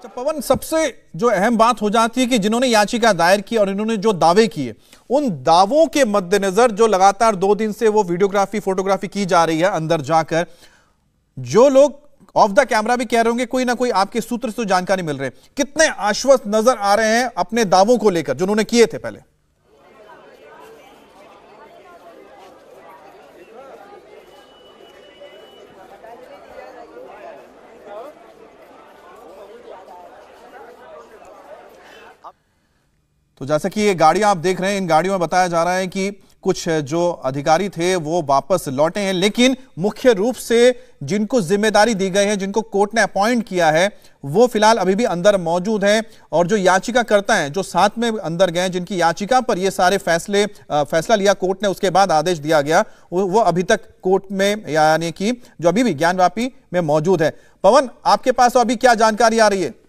अच्छा पवन, सबसे जो अहम बात हो जाती है कि जिन्होंने याचिका दायर की और इन्होंने जो दावे किए, उन दावों के मद्देनजर जो लगातार 2 दिन से वो वीडियोग्राफी फोटोग्राफी की जा रही है अंदर जाकर, जो लोग ऑफ द कैमरा भी कह रहे होंगे, कोई ना कोई आपके सूत्र से जानकारी मिल रही है, कितने आश्वस्त नजर आ रहे हैं अपने दावों को लेकर जो उन्होंने किए थे पहले? तो जैसा कि ये गाड़ियां आप देख रहे हैं, इन गाड़ियों में बताया जा रहा है कि कुछ जो अधिकारी थे वो वापस लौटे हैं, लेकिन मुख्य रूप से जिनको जिम्मेदारी दी गई है, जिनको कोर्ट ने अपॉइंट किया है, वो फिलहाल अभी भी अंदर मौजूद हैं। और जो याचिकाकर्ता हैं, जो साथ में अंदर गए, जिनकी याचिका पर ये सारे फैसला लिया कोर्ट ने, उसके बाद आदेश दिया गया, वो अभी तक कोर्ट में यानी कि जो अभी भी ज्ञानवापी में मौजूद है। पवन, आपके पास अभी क्या जानकारी आ रही है?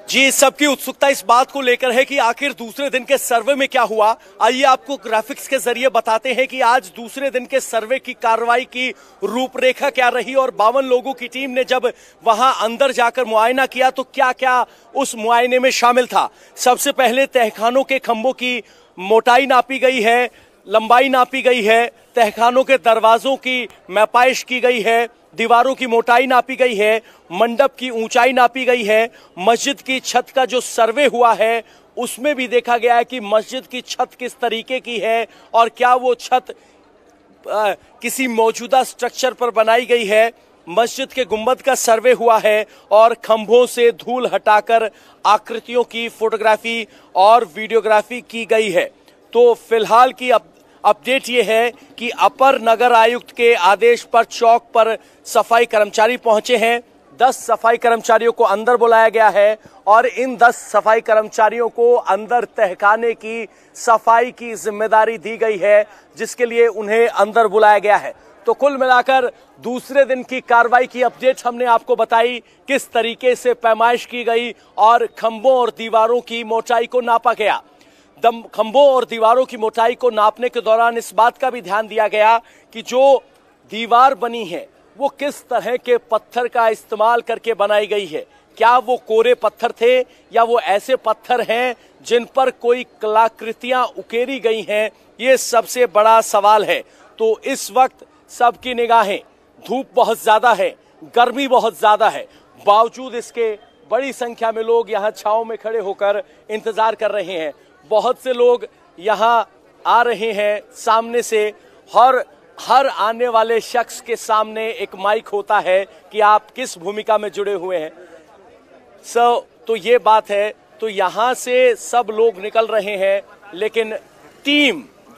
जी, सबकी उत्सुकता इस बात को लेकर है कि आखिर दूसरे दिन के सर्वे में क्या हुआ। आइए आपको ग्राफिक्स के जरिए बताते हैं कि आज दूसरे दिन के सर्वे की कार्रवाई की रूपरेखा क्या रही और 52 लोगों की टीम ने जब वहां अंदर जाकर मुआयना किया तो क्या क्या उस मुआयने में शामिल था। सबसे पहले तहखानों के खंभों की मोटाई नापी गई है, लंबाई नापी गई है, तहखानों के दरवाजों की मैपाइश की गई है, दीवारों की मोटाई नापी गई है, मंडप की ऊंचाई नापी गई है। मस्जिद की छत का जो सर्वे हुआ है उसमें भी देखा गया है कि मस्जिद की छत किस तरीके की है और क्या वो छत किसी मौजूदा स्ट्रक्चर पर बनाई गई है। मस्जिद के गुंबद का सर्वे हुआ है और खंभों से धूल हटाकर आकृतियों की फोटोग्राफी और वीडियोग्राफी की गई है। तो फिलहाल की अपडेट ये है कि अपर नगर आयुक्त के आदेश पर चौक पर सफाई कर्मचारी पहुंचे हैं। 10 सफाई कर्मचारियों को अंदर बुलाया गया है और इन 10 सफाई कर्मचारियों को अंदर तहखाने की सफाई की जिम्मेदारी दी गई है, जिसके लिए उन्हें अंदर बुलाया गया है। तो कुल मिलाकर दूसरे दिन की कार्रवाई की अपडेट हमने आपको बताई, किस तरीके से पैमाइश की गई और खंभों और दीवारों की मोटाई को नापा गया। खंभों और दीवारों की मोटाई को नापने के दौरान इस बात का भी ध्यान दिया गया कि जो दीवार बनी है वो किस तरह के पत्थर का इस्तेमाल करके बनाई गई है। क्या वो कोरे पत्थर थे या वो ऐसे पत्थर हैं जिन पर कोई कलाकृतियां उकेरी गई हैं, ये सबसे बड़ा सवाल है। तो इस वक्त सबकी निगाहें, धूप बहुत ज्यादा है, गर्मी बहुत ज्यादा है, बावजूद इसके बड़ी संख्या में लोग यहाँ छांव में खड़े होकर इंतजार कर रहे हैं। बहुत से लोग यहाँ आ रहे हैं सामने से। हर आने वाले शख्स के सामने एक माइक होता है कि आप किस भूमिका में जुड़े हुए हैं। तो ये बात है। तो यहाँ से सब लोग निकल रहे हैं, लेकिन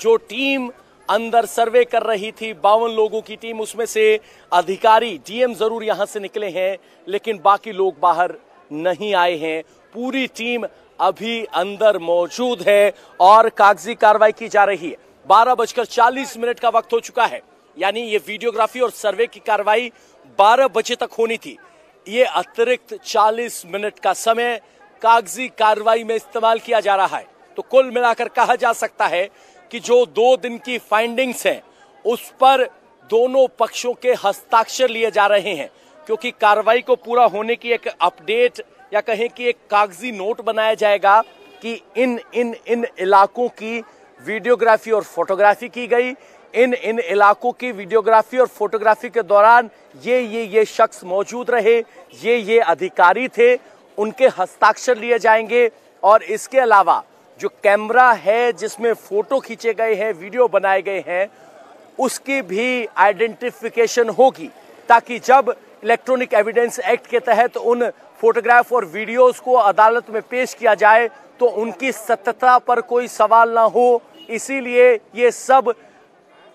जो टीम अंदर सर्वे कर रही थी, 52 लोगों की टीम, उसमें से अधिकारी, डीएम जरूर यहाँ से निकले हैं, लेकिन बाकी लोग बाहर नहीं आए हैं। पूरी टीम अभी अंदर मौजूद है और कागजी कार्रवाई की जा रही है। 12:40 का वक्त हो चुका है, यानी ये वीडियोग्राफी और सर्वे की कार्रवाई 12 बजे तक होनी थी। ये अतिरिक्त 40 मिनट का समय कागजी कार्रवाई में इस्तेमाल किया जा रहा है। तो कुल मिलाकर कहा जा सकता है कि जो 2 दिन की फाइंडिंग्स हैं उस पर दोनों पक्षों के हस्ताक्षर लिए जा रहे हैं, क्योंकि कार्रवाई को पूरा होने की एक अपडेट या कहें कि एक कागजी नोट बनाया जाएगा कि इन इलाकों की वीडियोग्राफी और फोटोग्राफी की गई। इन इलाकों की वीडियोग्राफी और फोटोग्राफी के दौरान ये शख्स मौजूद रहे, ये अधिकारी थे, उनके हस्ताक्षर लिए जाएंगे। और इसके अलावा जो कैमरा है जिसमें फोटो खींचे गए हैं, वीडियो बनाए गए हैं, उसकी भी आइडेंटिफिकेशन होगी, ताकि जब इलेक्ट्रॉनिक एविडेंस एक्ट के तहत उन फोटोग्राफ और वीडियोस को अदालत में पेश किया जाए तो उनकी सत्यता पर कोई सवाल ना हो। इसीलिए ये सब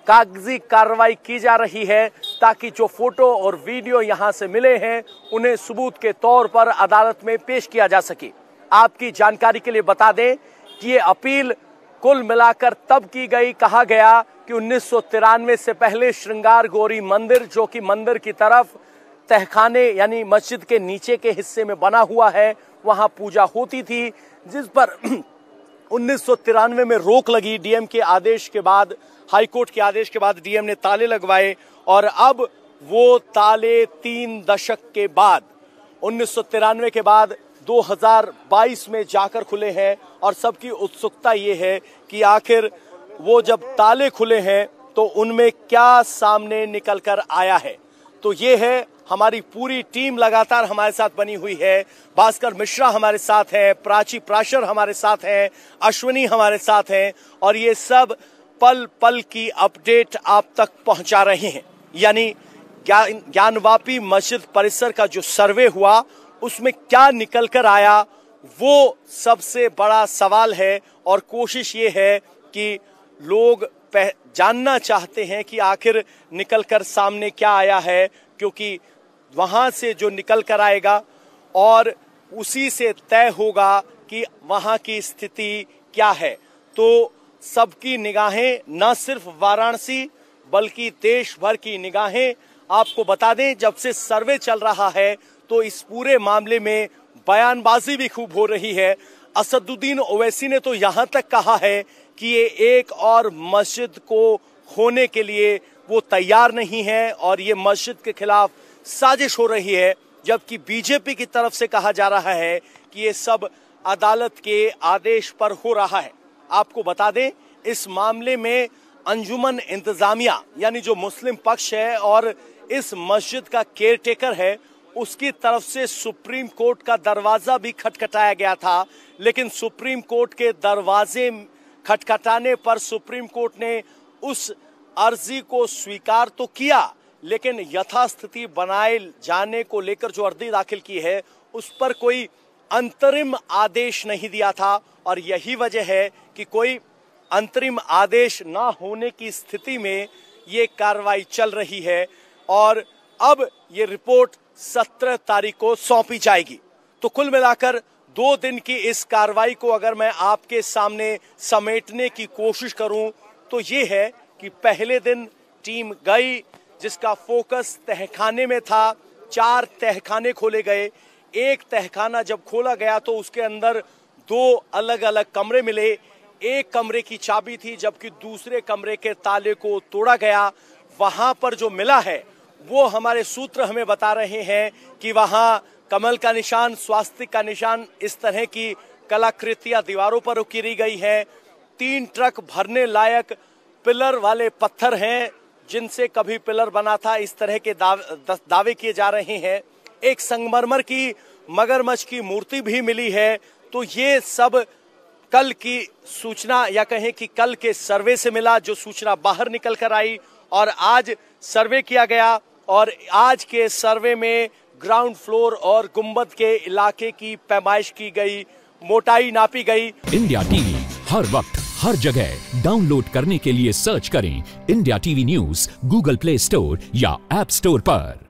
कागजी कार्रवाई की जा रही है, ताकि जो फोटो और वीडियो यहाँ से मिले हैं उन्हें सबूत के तौर पर अदालत में पेश किया जा सके। आपकी जानकारी के लिए बता दें कि ये अपील कुल मिलाकर तब की गई, कहा गया कि 1993 से पहले श्रृंगार गौरी मंदिर, जो कि मंदिर की तरफ तहखाने यानी मस्जिद के नीचे के हिस्से में बना हुआ है, वहां पूजा होती थी, जिस पर 1993 में रोक लगी। डीएम के आदेश के बाद, हाईकोर्ट के आदेश के बाद डीएम ने ताले लगवाए और अब वो ताले 3 दशक के बाद 1993 के बाद 2022 में जाकर खुले हैं और सबकी उत्सुकता ये है कि आखिर वो जब ताले खुले हैं तो उनमें क्या सामने निकल कर आया है। तो ये है, हमारी पूरी टीम लगातार हमारे साथ बनी हुई है। भास्कर मिश्रा हमारे साथ है, प्राची प्राशर हमारे साथ है, अश्विनी हमारे साथ हैं और ये सब पल पल की अपडेट आप तक पहुंचा रहे हैं। यानी ज्ञानवापी मस्जिद परिसर का जो सर्वे हुआ उसमें क्या निकल कर आया, वो सबसे बड़ा सवाल है और कोशिश ये है कि लोग जानना चाहते हैं कि आखिर निकल कर सामने क्या आया है, क्योंकि वहां से जो निकल कर आएगा और उसी से तय होगा कि वहां की स्थिति क्या है। तो सबकी निगाहें न सिर्फ वाराणसी बल्कि देश भर की निगाहें, आपको बता दें जब से सर्वे चल रहा है तो इस पूरे मामले में बयानबाजी भी खूब हो रही है। असदुद्दीन ओवैसी ने तो यहां तक कहा है कि ये एक और मस्जिद को होने के लिए वो तैयार नहीं है और ये मस्जिद के खिलाफ साजिश हो रही है, जबकि बीजेपी की तरफ से कहा जा रहा है कि ये सब अदालत के आदेश पर हो रहा है। आपको बता दें इस मामले में अंजुमन इंतजामिया यानी जो मुस्लिम पक्ष है और इस मस्जिद का केयरटेकर है, उसकी तरफ से सुप्रीम कोर्ट का दरवाजा भी खटखटाया गया था, लेकिन सुप्रीम कोर्ट के दरवाजे खटखटाने पर सुप्रीम कोर्ट ने उस अर्जी को स्वीकार तो किया, लेकिन यथास्थिति बनाए जाने को लेकर जो अर्जी दाखिल की है उस पर कोई अंतरिम आदेश नहीं दिया था। और यही वजह है कि कोई अंतरिम आदेश ना होने की स्थिति में ये कार्रवाई चल रही है और अब ये रिपोर्ट 17 तारीख को सौंपी जाएगी। तो कुल मिलाकर 2 दिन की इस कार्रवाई को अगर मैं आपके सामने समेटने की कोशिश करूं तो ये है कि पहले दिन टीम गई जिसका फोकस तहखाने में था। 4 तहखाने खोले गए। एक तहखाना जब खोला गया तो उसके अंदर 2 अलग अलग कमरे मिले। एक कमरे की चाबी थी जबकि दूसरे कमरे के ताले को तोड़ा गया। वहां पर जो मिला है वो हमारे सूत्र हमें बता रहे हैं कि वहां कमल का निशान, स्वास्तिक का निशान, इस तरह की कलाकृतियां दीवारों पर उकेरी गई है। 3 ट्रक भरने लायक पिलर वाले पत्थर हैं जिनसे कभी पिलर बना था, इस तरह के दावे किए जा रहे हैं। एक संगमरमर की मगरमच्छ की मूर्ति भी मिली है। तो ये सब कल की सूचना या कहें कि कल के सर्वे से मिला, जो सूचना बाहर निकल कर आई और आज सर्वे किया गया और आज के सर्वे में ग्राउंड फ्लोर और गुंबद के इलाके की पैमाइश की गई, मोटाई नापी गई। इंडिया टीवी हर वक्त हर जगह डाउनलोड करने के लिए सर्च करें India TV news Google play store या ऐप स्टोर पर।